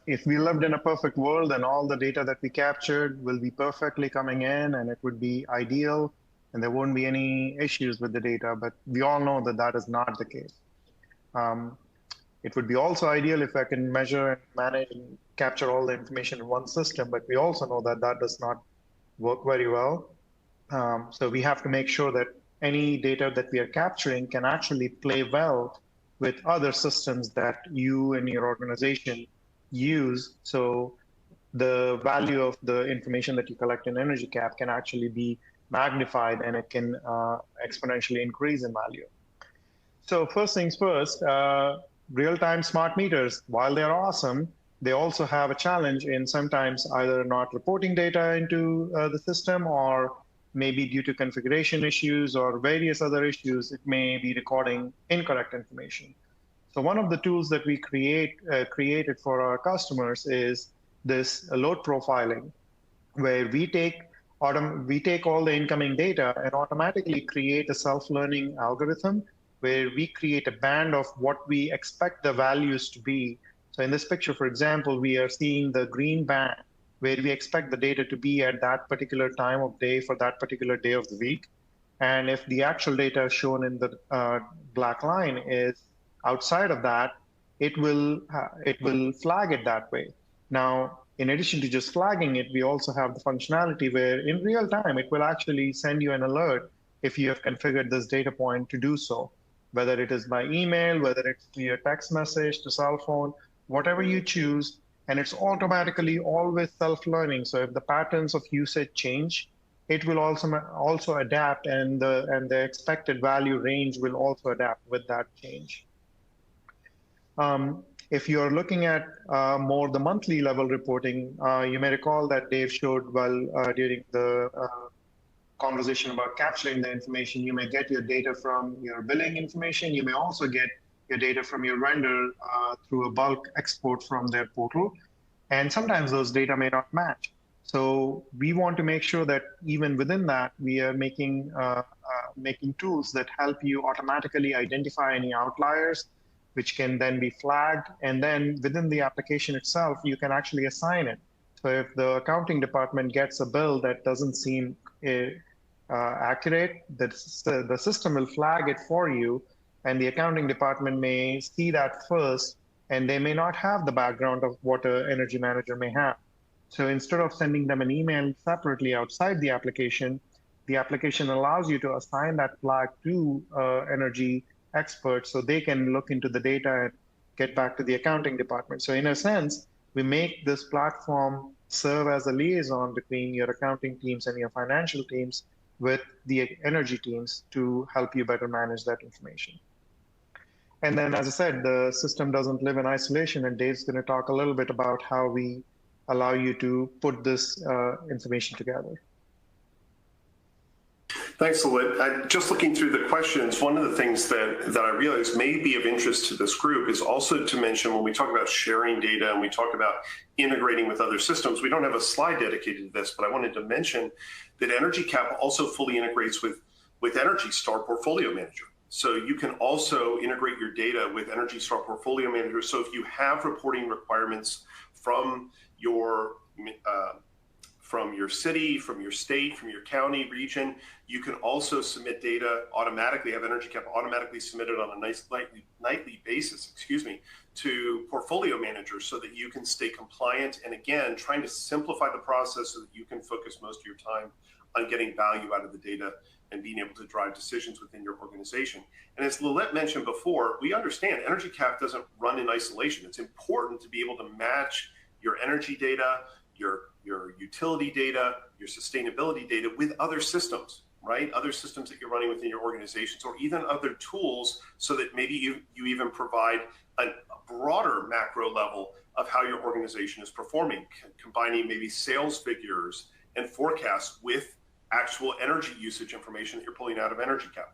if we lived in a perfect world, then all the data that we captured will be perfectly coming in and it would be ideal and there won't be any issues with the data, but we all know that that is not the case. It would be also ideal if I can measure and manage and capture all the information in one system, but we also know that that does not work very well. So we have to make sure that any data that we are capturing can actually play well with other systems that you and your organization use. So the value of the information that you collect in EnergyCAP can actually be magnified, and it can exponentially increase in value. So first things first, real-time smart meters, while they're awesome, they also have a challenge in sometimes either not reporting data into the system, or maybe due to configuration issues or various other issues, it may be recording incorrect information. So one of the tools that we created for our customers is this load profiling, where we take all the incoming data and automatically create a self-learning algorithm where we create a band of what we expect the values to be. So in this picture, for example, we are seeing the green band where we expect the data to be at that particular time of day for that particular day of the week. And if the actual data shown in the black line is outside of that, it will flag it that way. Now, in addition to just flagging it, we also have the functionality where in real time, it will actually send you an alert if you have configured this data point to do so, whether it is by email, whether it's via text message to cell phone, whatever you choose, and it's automatically always self-learning. So if the patterns of usage change, it will also adapt, and the expected value range will also adapt with that change. If you're looking at more the monthly level reporting, you may recall that Dave showed during the conversation about capturing the information. You may get your data from your billing information. You may also get your data from your vendor through a bulk export from their portal. And sometimes those data may not match. So we want to make sure that even within that, we are making tools that help you automatically identify any outliers, which can then be flagged. And then within the application itself, you can actually assign it. So if the accounting department gets a bill that doesn't seem accurate, the system will flag it for you, and the accounting department may see that first, and they may not have the background of what an energy manager may have. So instead of sending them an email separately outside the application allows you to assign that flag to energy experts so they can look into the data and get back to the accounting department. So in a sense, we make this platform serve as a liaison between your accounting teams and your financial teams with the energy teams to help you better manage that information. And then, as I said, the system doesn't live in isolation, and Dave's going to talk a little bit about how we allow you to put this information together. Thanks, Lalit. Just looking through the questions, one of the things that I realized may be of interest to this group is also to mention when we talk about sharing data and we talk about integrating with other systems, we don't have a slide dedicated to this, but I wanted to mention that EnergyCAP also fully integrates with Energy Star Portfolio Manager. So you can also integrate your data with Energy Star Portfolio Manager. So if you have reporting requirements from your city, from your state, from your county, region, you can also submit data automatically, have EnergyCAP automatically submitted on a nice nightly basis, to portfolio managers so that you can stay compliant. And again, trying to simplify the process so that you can focus most of your time on getting value out of the data and being able to drive decisions within your organization. And as Lalit mentioned before, we understand EnergyCAP doesn't run in isolation. It's important to be able to match your energy data, your utility data, your sustainability data with other systems, right? Other systems that you're running within your organizations, or even other tools, so that maybe you even provide a broader macro level of how your organization is performing, combining maybe sales figures and forecasts with actual energy usage information that you're pulling out of EnergyCAP.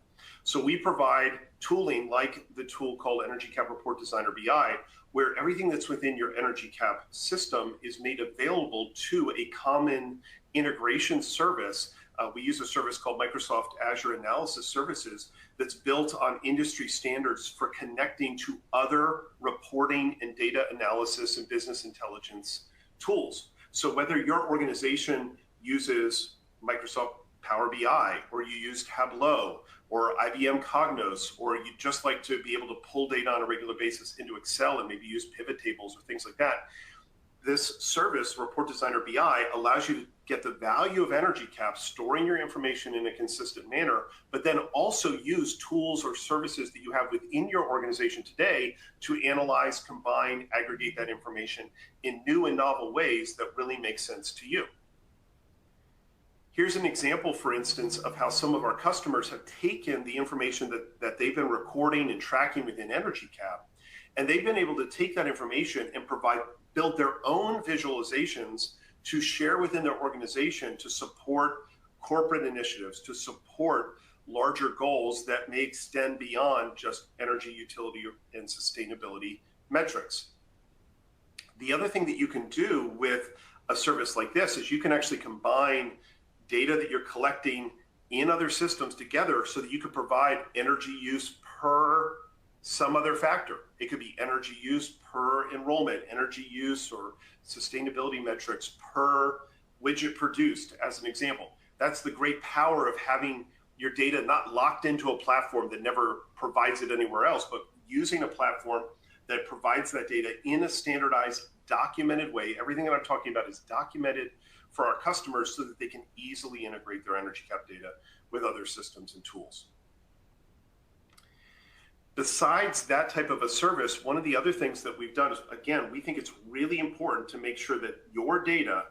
So we provide tooling like the tool called EnergyCAP Report Designer BI, where everything that's within your EnergyCAP system is made available to a common integration service. We use a service called Microsoft Azure Analysis Services that's built on industry standards for connecting to other reporting and data analysis and business intelligence tools. So whether your organization uses Microsoft Power BI, or you use Tableau, or IBM Cognos, or you just like to be able to pull data on a regular basis into Excel and maybe use pivot tables or things like that, this service, Report Designer BI, allows you to get the value of EnergyCAP, storing your information in a consistent manner, but then also use tools or services that you have within your organization today to analyze, combine, aggregate that information in new and novel ways that really make sense to you. Here's an example, for instance, of how some of our customers have taken the information that they've been recording and tracking within EnergyCAP, and they've been able to take that information and build their own visualizations to share within their organization to support corporate initiatives, to support larger goals that may extend beyond just energy utility and sustainability metrics. The other thing that you can do with a service like this is you can actually combine data that you're collecting in other systems together so that you can provide energy use per some other factor. It could be energy use per enrollment, energy use or sustainability metrics per widget produced, as an example. That's the great power of having your data not locked into a platform that never provides it anywhere else, but using a platform that provides that data in a standardized, documented way. Everything that I'm talking about is documented for our customers so that they can easily integrate their EnergyCAP data with other systems and tools. Besides that type of a service, one of the other things that we've done is, again, we think it's really important to make sure that your data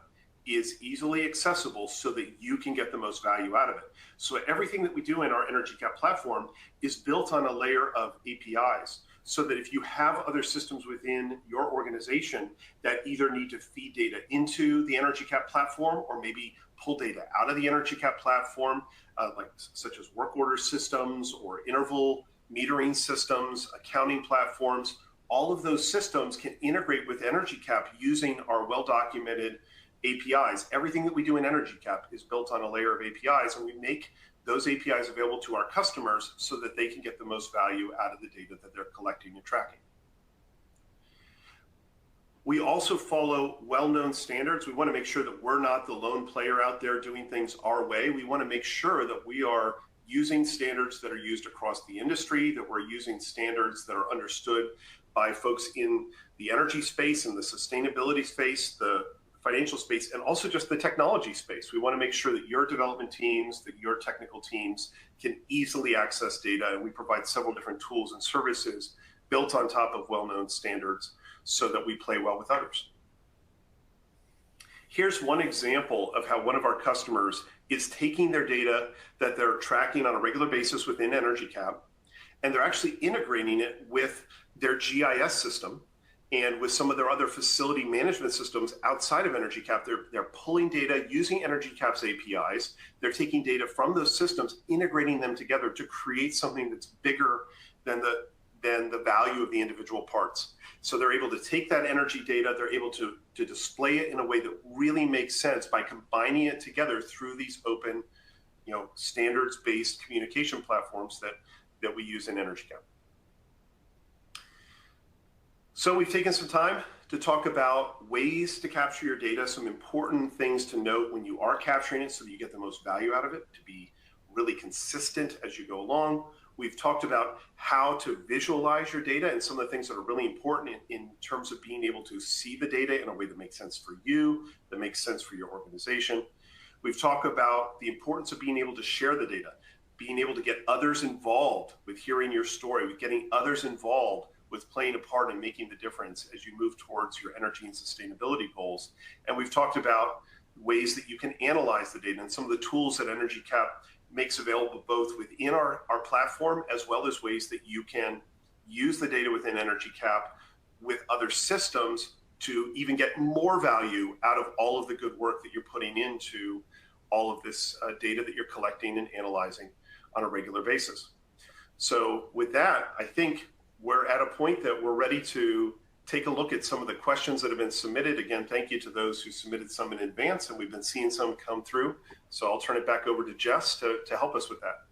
is easily accessible so that you can get the most value out of it. So everything that we do in our EnergyCAP platform is built on a layer of APIs, so that if you have other systems within your organization that either need to feed data into the EnergyCAP platform or maybe pull data out of the EnergyCAP platform, such as work order systems or interval metering systems, accounting platforms, all of those systems can integrate with EnergyCAP using our well-documented APIs. Everything that we do in EnergyCAP is built on a layer of APIs, and we make those APIs available to our customers so that they can get the most value out of the data that they're collecting and tracking. We also follow well-known standards. We want to make sure that we're not the lone player out there doing things our way. We want to make sure that we are using standards that are used across the industry, that we're using standards that are understood by folks in the energy space and the sustainability space, the financial space, and also just the technology space. We want to make sure that your development teams, that your technical teams can easily access data, and we provide several different tools and services built on top of well-known standards so that we play well with others. Here's one example of how one of our customers is taking their data that they're tracking on a regular basis within EnergyCAP, and they're actually integrating it with their GIS system and with some of their other facility management systems outside of EnergyCAP. They're pulling data using EnergyCAP's APIs. They're taking data from those systems, integrating them together to create something that's bigger than the value of the individual parts. So they're able to take that energy data, they're able to display it in a way that really makes sense by combining it together through these open, standards-based communication platforms that we use in EnergyCAP. So we've taken some time to talk about ways to capture your data, some important things to note when you are capturing it so that you get the most value out of it, to be really consistent as you go along. We've talked about how to visualize your data and some of the things that are really important in terms of being able to see the data in a way that makes sense for you, that makes sense for your organization. We've talked about the importance of being able to share the data, being able to get others involved with hearing your story, with getting others involved with playing a part in making the difference as you move towards your energy and sustainability goals. And we've talked about ways that you can analyze the data and some of the tools that EnergyCAP makes available both within our platform as well as ways that you can use the data within EnergyCAP with other systems to even get more value out of all of the good work that you're putting into all of this data that you're collecting and analyzing on a regular basis. So with that, I think we're at a point that we're ready to take a look at some of the questions that have been submitted. Again, thank you to those who submitted some in advance, and we've been seeing some come through. So I'll turn it back over to Jess to help us with that.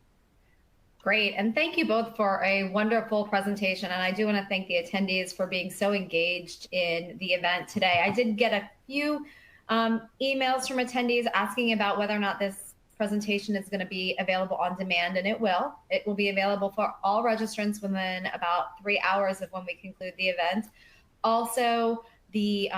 Great, and thank you both for a wonderful presentation. And I do want to thank the attendees for being so engaged in the event today. I did get a few emails from attendees asking about whether or not this presentation is going to be available on demand, and it will. It will be available for all registrants within about 3 hours of when we conclude the event. Also, the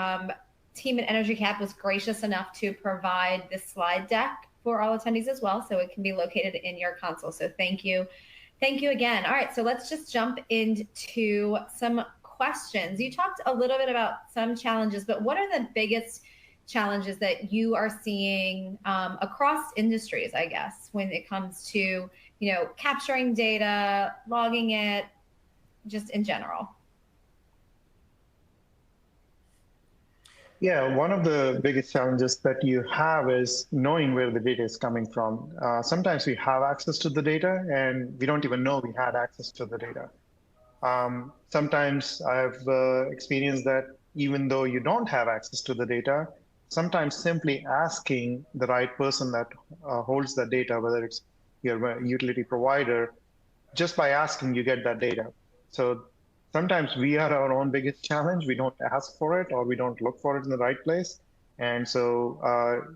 team at EnergyCAP was gracious enough to provide this slide deck for all attendees as well, so it can be located in your console. So thank you. Thank you again. All right, so let's just jump into some questions. You talked a little bit about some challenges, but what are the biggest challenges that you are seeing across industries, I guess, when it comes to, capturing data, logging it, just in general? Yeah, one of the biggest challenges that you have is knowing where the data is coming from. Sometimes we have access to the data and we don't even know we had access to the data. Sometimes I've experienced that even though you don't have access to the data, sometimes simply asking the right person that holds that data, whether it's your utility provider, just by asking, you get that data. So sometimes we are our own biggest challenge. We don't ask for it or we don't look for it in the right place. And so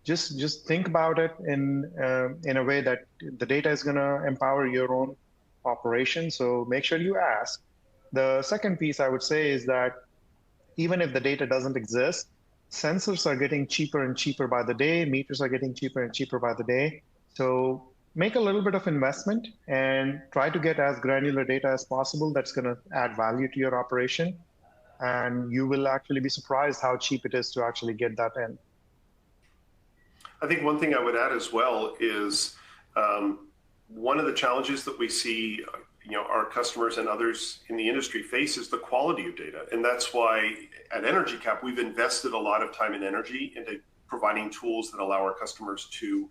just think about it in a way that the data is going to empower your own operation. So make sure you ask. The second piece I would say is that even if the data doesn't exist, sensors are getting cheaper and cheaper by the day. Meters are getting cheaper and cheaper by the day. So make a little bit of investment and try to get as granular data as possible that's going to add value to your operation. And you will actually be surprised how cheap it is to actually get that in. I think one thing I would add as well is one of the challenges that we see our customers and others in the industry face is the quality of data. And that's why at EnergyCAP, we've invested a lot of time and energy into providing tools that allow our customers to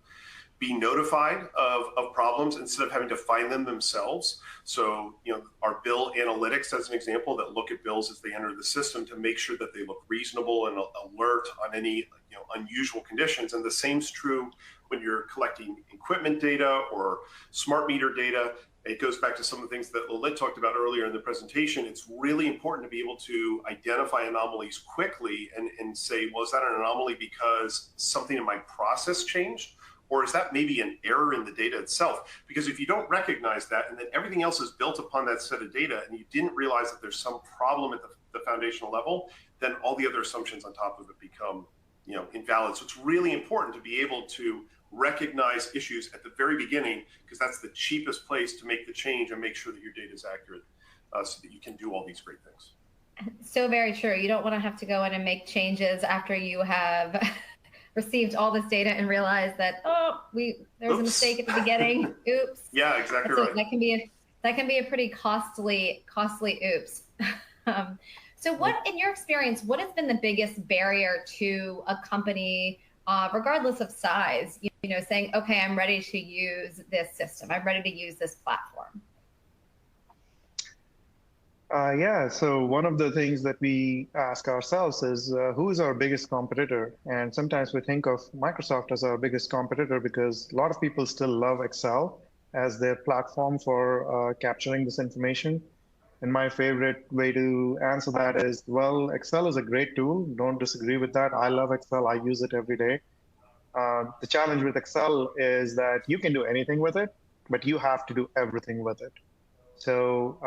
be notified of problems instead of having to find them themselves. So, our bill analytics, as an example, that look at bills as they enter the system to make sure that they look reasonable and alert on any unusual conditions. And the same's true when you're collecting equipment data or smart meter data. It goes back to some of the things that Lalit talked about earlier in the presentation. It's really important to be able to identify anomalies quickly and say, well, is that an anomaly because something in my process changed? Or is that maybe an error in the data itself? Because if you don't recognize that and then everything else is built upon that set of data and you didn't realize that there's some problem at the foundational level, then all the other assumptions on top of it become invalid. So it's really important to be able to recognize issues at the very beginning, because that's the cheapest place to make the change and make sure that your data is accurate so that you can do all these great things. So very true. You don't want to have to go in and make changes after you have received all this data and realize that, there was a mistake at the beginning. Oops. Yeah, exactly right. That can be a pretty costly oops. So what, in your experience, what has been the biggest barrier to a company, regardless of size, saying, okay, I'm ready to use this system. I'm ready to use this platform. Yeah, so one of the things that we ask ourselves is who is our biggest competitor? And sometimes we think of Microsoft as our biggest competitor because a lot of people still love Excel as their platform for capturing this information. And my favorite way to answer that is, well, Excel is a great tool. Don't disagree with that. I love Excel. I use it every day. The challenge with Excel is that you can do anything with it, but you have to do everything with it. So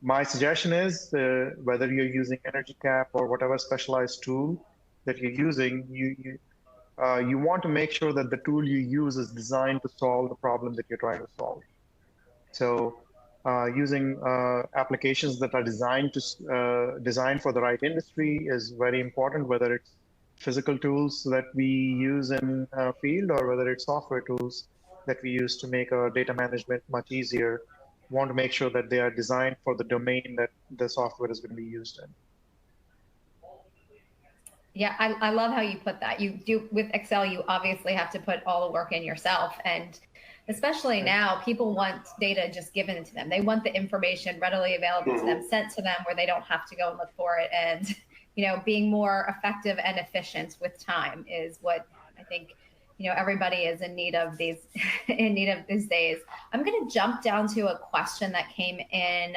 my suggestion is whether you're using EnergyCAP or whatever specialized tool that you're using, you want to make sure that the tool you use is designed to solve the problem that you're trying to solve. So using applications that are designed for the right industry is very important, whether it's physical tools that we use in field or whether it's software tools that we use to make our data management much easier. We want to make sure that they are designed for the domain that the software is going to be used in. Yeah, I love how you put that. You do with Excel, you obviously have to put all the work in yourself. And especially now, people want data just given to them. They want the information readily available to them, sent to them where they don't have to go and look for it. And, being more effective and efficient with time is what I think, everybody is in need of these days. I'm going to jump down to a question that came in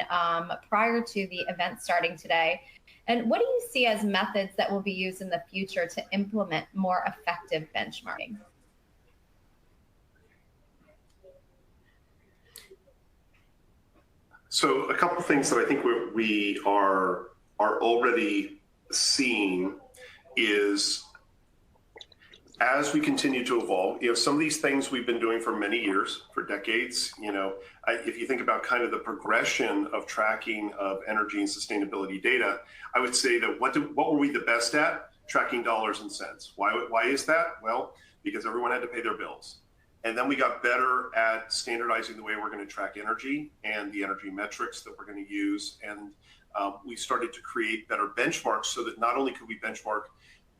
prior to the event starting today. And what do you see as methods that will be used in the future to implement more effective benchmarking? So a couple of things that I think we are already seeing is as we continue to evolve, some of these things we've been doing for many years, for decades, if you think about kind of the progression of tracking of energy and sustainability data, I would say that what were we the best at? Tracking dollars and cents. Why is that? Well, because everyone had to pay their bills. And then we got better at standardizing the way we're going to track energy and the energy metrics that we're going to use. And we started to create better benchmarks so that not only could we benchmark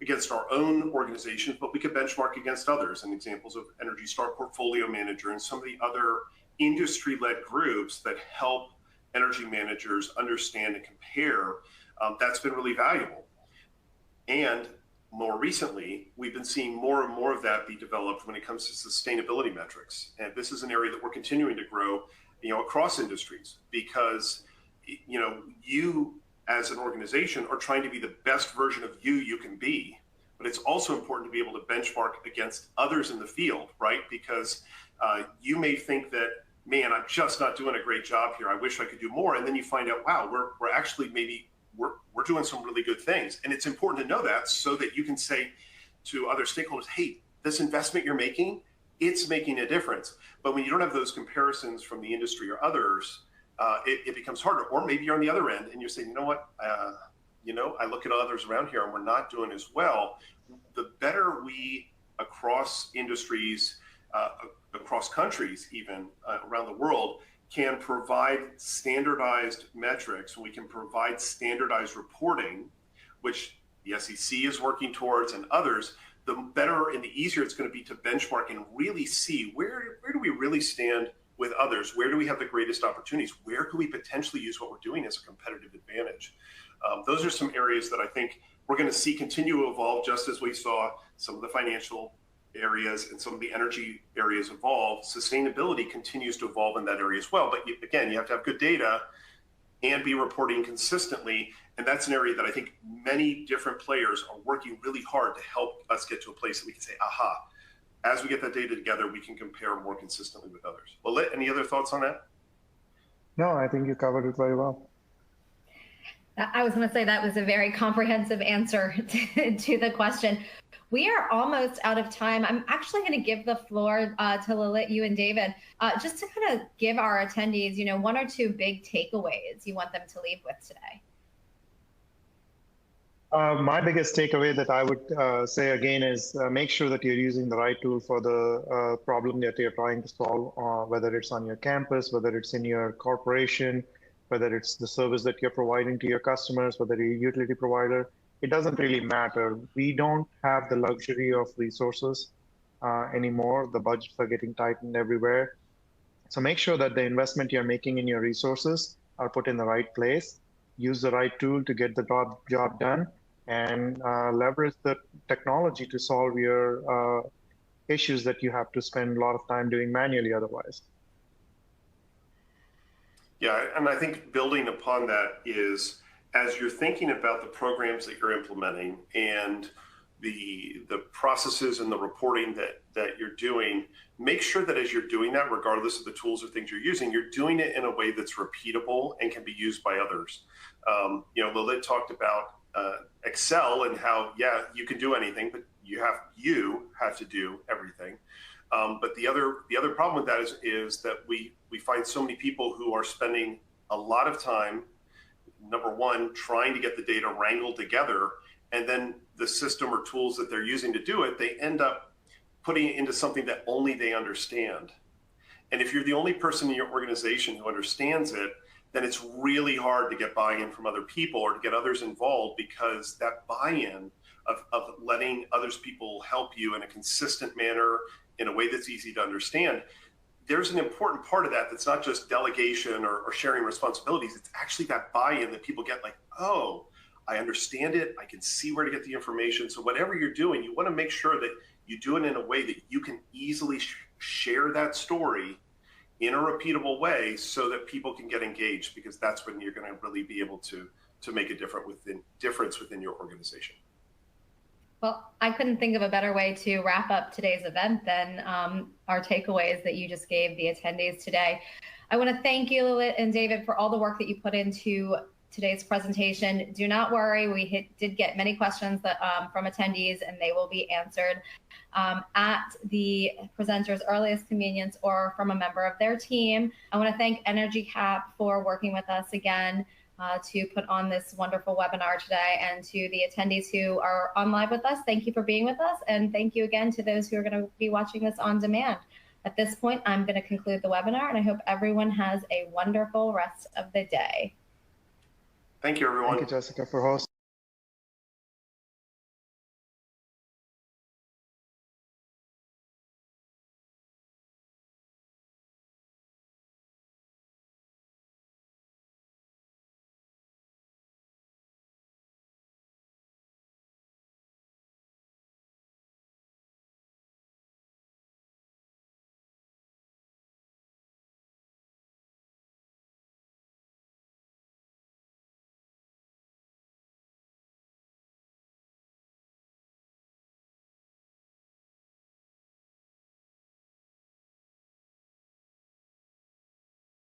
against our own organizations, but we could benchmark against others. And examples of Energy Star Portfolio Manager and some of the other industry-led groups that help energy managers understand and compare, that's been really valuable. And more recently, we've been seeing more and more of that be developed when it comes to sustainability metrics. And this is an area that we're continuing to grow, across industries, because, you as an organization are trying to be the best version of you can be. But it's also important to be able to benchmark against others in the field, right? Because you may think that, man, I'm just not doing a great job here. I wish I could do more. And then you find out, wow, we're actually maybe we're doing some really good things. And it's important to know that so that you can say to other stakeholders, hey, this investment you're making, it's making a difference. But when you don't have those comparisons from the industry or others, it becomes harder. Or maybe you're on the other end and you're saying, you know what, I look at others around here and we're not doing as well. The better we across industries, across countries, even around the world, can provide standardized metrics, we can provide standardized reporting, which the SEC is working towards and others, the better and the easier it's going to be to benchmark and really see where do we really stand with others? Where do we have the greatest opportunities? Where could we potentially use what we're doing as a competitive advantage? Those are some areas that I think we're going to see continue to evolve, just as we saw some of the financial areas and some of the energy areas evolve. Sustainability continues to evolve in that area as well. But again, you have to have good data and be reporting consistently. And that's an area that I think many different players are working really hard to help us get to a place that we can say, aha, as we get that data together, we can compare more consistently with others. Lalit, any other thoughts on that? No, I think you covered it very well. I was going to say that was a very comprehensive answer to the question. We are almost out of time. I'm actually going to give the floor to Lalit, you and David, just to kind of give our attendees, one or two big takeaways you want them to leave with today. My biggest takeaway that I would say again is make sure that you're using the right tool for the problem that you're trying to solve, whether it's on your campus, whether it's in your corporation, whether it's the service that you're providing to your customers, whether you're a utility provider. It doesn't really matter. We don't have the luxury of resources anymore. The budgets are getting tightened everywhere. So make sure that the investment you're making in your resources are put in the right place. Use the right tool to get the job done, and leverage the technology to solve your issues that you have to spend a lot of time doing manually otherwise. Yeah, and I think building upon that is, as you're thinking about the programs that you're implementing and the processes and the reporting that you're doing, make sure that as you're doing that, regardless of the tools or things you're doing it in a way that's repeatable and can be used by others. Lalit talked about Excel and how, yeah, you can do anything, but you have to do everything. But the other problem with that is that we find so many people who are spending a lot of time, number one, trying to get the data wrangled together, and then the system or tools that they're using to do it, they end up putting it into something that only they understand. And if you're the only person in your organization who understands it, then it's really hard to get buy-in from other people or to get others involved, because that buy-in of letting others people help you in a consistent manner, in a way that's easy to understand, there's an important part of that that's not just delegation or sharing responsibilities. It's actually that buy-in that people get, like, oh, I understand it. I can see where to get the information. So whatever you're doing, you want to make sure that you do it in a way that you can easily share that story in a repeatable way so that people can get engaged, because that's when you're going to really be able to make a difference within your organization. Well, I couldn't think of a better way to wrap up today's event than our takeaways that you just gave the attendees today. I want to thank you, Lalit and David, for all the work that you put into today's presentation. Do not worry, we did get many questions that, from attendees, and they will be answered at the presenter's earliest convenience or from a member of their team. I want to thank EnergyCAP for working with us again to put on this wonderful webinar today, and to the attendees who are on live with us, thank you for being with us, and thank you again to those who are going to be watching this on demand. At this point, I'm going to conclude the webinar, and I hope everyone has a wonderful rest of the day. Thank you, everyone. Thank you, Jessica, for hosting.